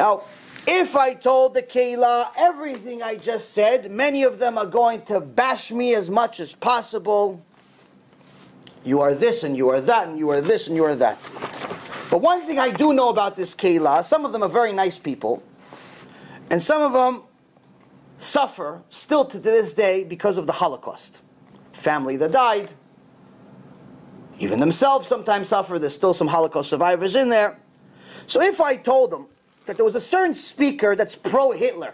Now, if I told the Keilah everything I just said, many of them are going to bash me as much as possible. You are this, and you are that, and you are this, and you are that. But one thing I do know about this Keilah, some of them are very nice people, and some of them suffer still to this day because of the Holocaust. Family that died, even themselves sometimes suffer. There's still some Holocaust survivors in there. So if I told them that there was a certain speaker that's pro-Hitler,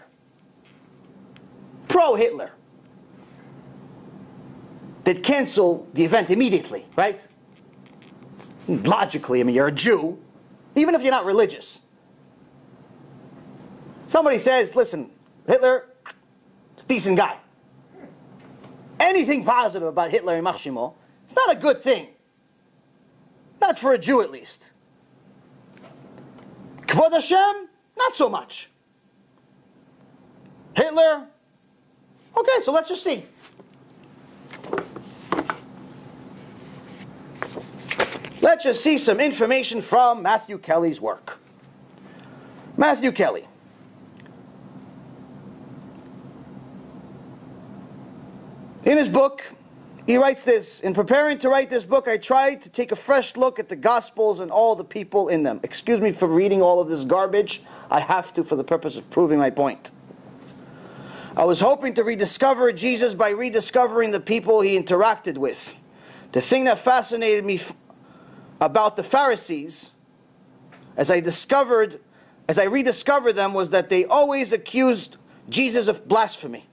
they'd cancel the event immediately, right? Logically, I mean, you're a Jew, even if you're not religious. Somebody says, listen, Hitler, decent guy. Anything positive about Hitler and Machshimo, it's not a good thing. Not for a Jew, at least. Kvod Hashem, not so much. Hitler, okay, so let's just see. Let's just see some information from Matthew Kelly's work. Matthew Kelly. In his book, he writes this: in preparing to write this book, I tried to take a fresh look at the Gospels and all the people in them. Excuse me for reading all of this garbage. I have to for the purpose of proving my point. I was hoping to rediscover Jesus by rediscovering the people he interacted with. The thing that fascinated me about the Pharisees, as I rediscovered them, was that they always accused Jesus of blasphemy.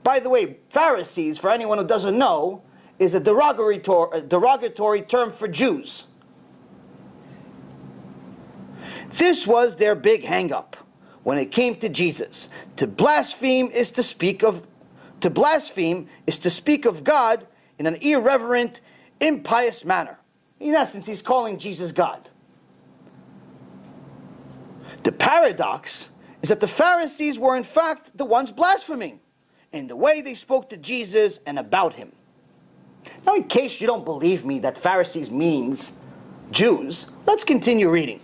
By the way, Pharisees, for anyone who doesn't know, is a derogatory term for Jews. This was their big hang-up when it came to Jesus. To blaspheme is to speak of God in an irreverent, impious manner. In essence, he's calling Jesus God. The paradox is that the Pharisees were in fact the ones blaspheming in the way they spoke to Jesus and about him. Now, in case you don't believe me that Pharisees means Jews, let's continue reading.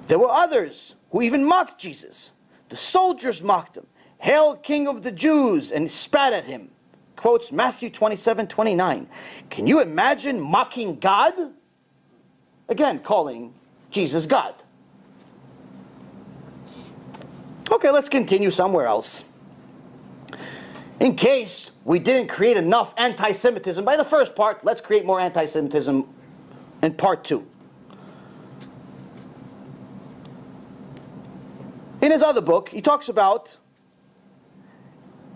There were others who even mocked Jesus. The soldiers mocked him. "Hail, King of the Jews," and spat at him. Quotes Matthew 27:29. Can you imagine mocking God? Again, calling Jesus God. Okay, let's continue somewhere else. In case we didn't create enough anti-Semitism by the first part, let's create more anti-Semitism in part 2. In his other book, he talks about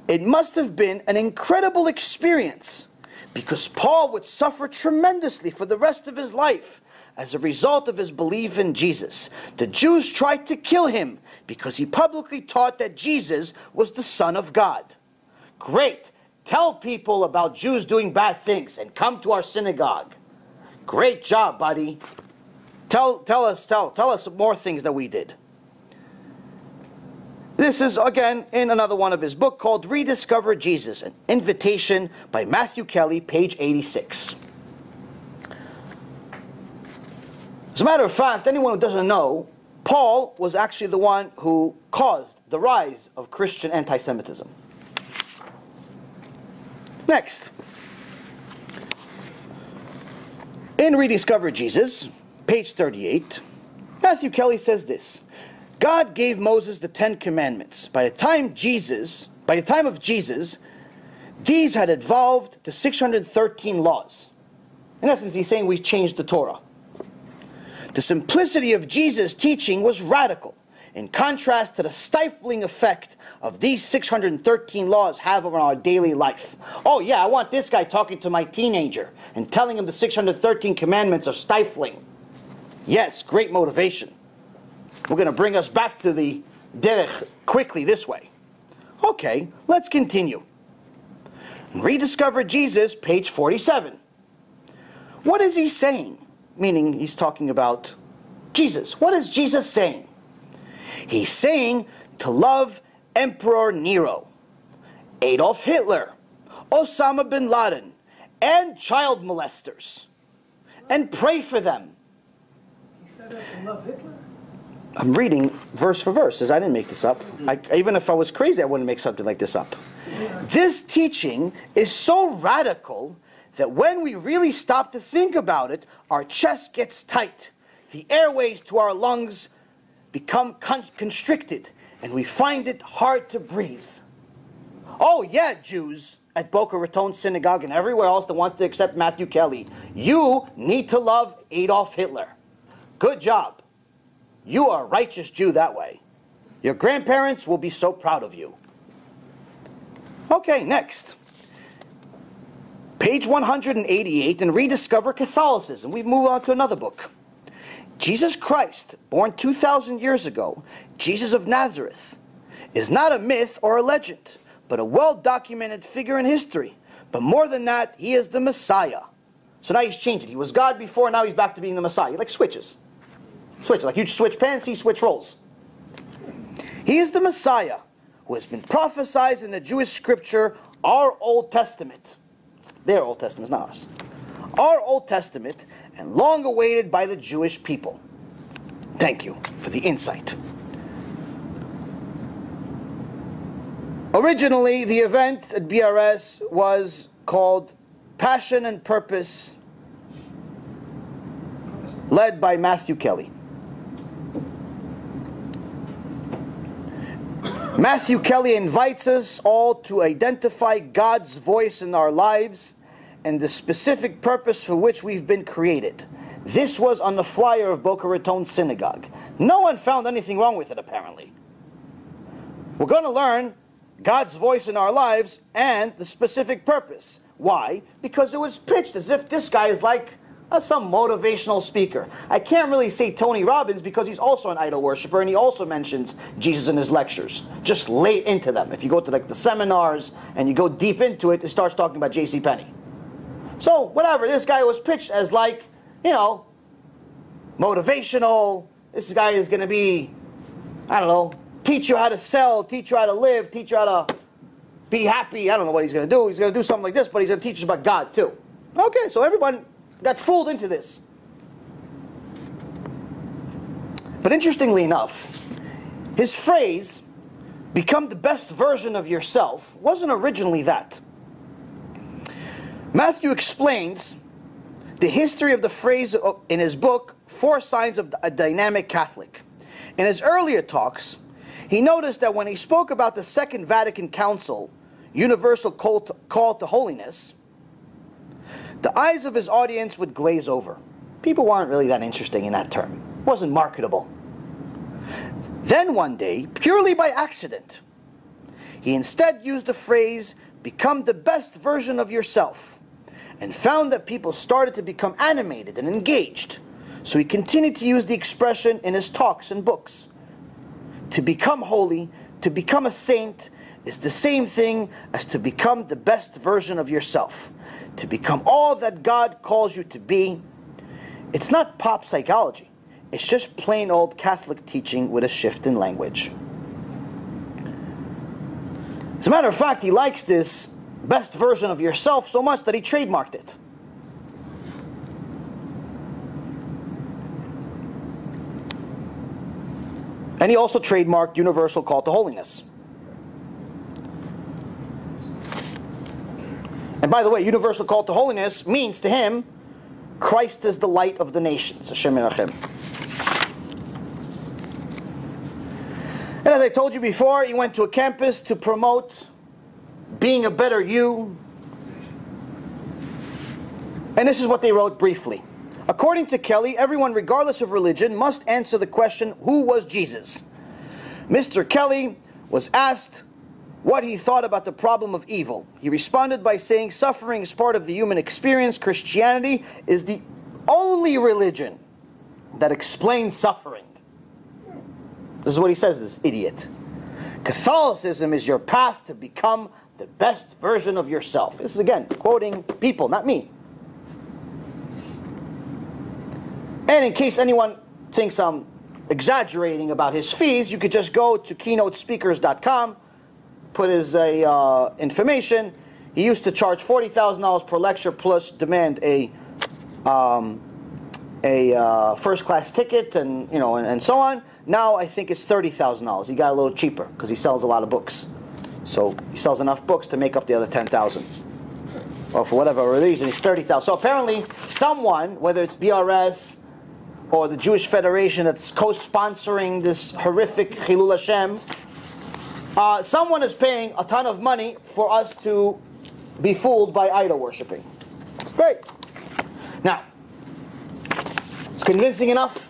it must have been an incredible experience because Paul would suffer tremendously for the rest of his life as a result of his belief in Jesus. The Jews tried to kill him because he publicly taught that Jesus was the Son of God. Great. Tell people about Jews doing bad things and come to our synagogue. Great job, buddy. Tell us more things that we did. This is, again, in another one of his book called Rediscover Jesus, an invitation by Matthew Kelly, page 86. As a matter of fact, anyone who doesn't know, Paul was actually the one who caused the rise of Christian anti-Semitism. Next. In Rediscover Jesus, page 38, Matthew Kelly says this: God gave Moses the 10 Commandments. By the time of Jesus, these had evolved to 613 laws. In essence, he's saying we changed the Torah. The simplicity of Jesus' teaching was radical, in contrast to the stifling effect of these 613 laws have on our daily life. Oh yeah, I want this guy talking to my teenager and telling him the 613 commandments are stifling. Yes, great motivation. We're going to bring us back to the derech quickly this way. Okay, let's continue. Rediscover Jesus, page 47. What is he saying? Meaning he's talking about Jesus. What is Jesus saying? He's saying to love Emperor Nero, Adolf Hitler, Osama bin Laden, and child molesters, and pray for them. He said that to love Hitler? I'm reading verse for verse, as I didn't make this up. Even if I was crazy, I wouldn't make something like this up. This teaching is so radical that when we really stop to think about it, our chest gets tight. The airways to our lungs become constricted, and we find it hard to breathe. Oh yeah, Jews at Boca Raton Synagogue and everywhere else that want to accept Matthew Kelly, you need to love Adolf Hitler. Good job. You are a righteous Jew that way. Your grandparents will be so proud of you. Okay, next. Page 188 in Rediscover Catholicism. We've moved on to another book. Jesus Christ, born 2,000 years ago, Jesus of Nazareth, is not a myth or a legend, but a well-documented figure in history. But more than that, he is the Messiah. So now he's changed it. He was God before, now he's back to being the Messiah. He like switches. Switch, like you switch pants, he switch roles. He is the Messiah who has been prophesied in the Jewish scripture, our Old Testament. It's their Old Testament, it's not ours. Our Old Testament, and long awaited by the Jewish people. Thank you for the insight. Originally, the event at BRS was called Passion and Purpose, led by Matthew Kelly. Matthew Kelly invites us all to identify God's voice in our lives and the specific purpose for which we've been created. This was on the flyer of Boca Raton Synagogue. No one found anything wrong with it, apparently. We're going to learn God's voice in our lives and the specific purpose. Why? Because it was pitched as if this guy is like some motivational speaker. I can't really say Tony Robbins because he's also an idol worshiper and he also mentions Jesus in his lectures. Just lay into them. If you go to like the seminars and you go deep into it, it starts talking about J.C. Penney. So whatever, this guy was pitched as like, you know, motivational. This guy is going to be, I don't know, teach you how to sell, teach you how to live, teach you how to be happy. I don't know what he's going to do. He's going to do something like this, but he's going to teach us about God too. Okay, so everyone got fooled into this. But interestingly enough, his phrase, become the best version of yourself, wasn't originally that. Matthew explains the history of the phrase in his book, 4 Signs of a Dynamic Catholic. In his earlier talks, he noticed that when he spoke about the Second Vatican Council, universal call to holiness, the eyes of his audience would glaze over. People weren't really that interesting in that term. It wasn't marketable. Then one day, purely by accident, he instead used the phrase, become the best version of yourself, and found that people started to become animated and engaged. So he continued to use the expression in his talks and books. To become holy, to become a saint, is the same thing as to become the best version of yourself. To become all that God calls you to be. It's not pop psychology. It's just plain old Catholic teaching with a shift in language. As a matter of fact, he likes this best version of yourself so much that he trademarked it. And he also trademarked universal call to holiness. And by the way, universal call to holiness means to him, Christ is the light of the nations. Hashem Erachem. And as I told you before, he went to a campus to promote being a better you. And this is what they wrote briefly. According to Kelly, everyone, regardless of religion, must answer the question, who was Jesus? Mr. Kelly was asked what he thought about the problem of evil. He responded by saying, suffering is part of the human experience. Christianity is the only religion that explains suffering. This is what he says, this idiot. Catholicism is your path to become the best version of yourself. This is again quoting people, not me. And in case anyone thinks I'm exaggerating about his fees, you could just go to keynotespeakers.com, put his information. He used to charge $40,000 per lecture plus demand a a first-class ticket, and and so on. Now I think it's $30,000. He got a little cheaper because he sells a lot of books. So he sells enough books to make up the other 10,000. Or for whatever reason, he's 30,000. So apparently, someone, whether it's BRS or the Jewish Federation that's co-sponsoring this horrific Chilul Hashem, someone is paying a ton of money for us to be fooled by idol worshipping. Great. Now, it's convincing enough?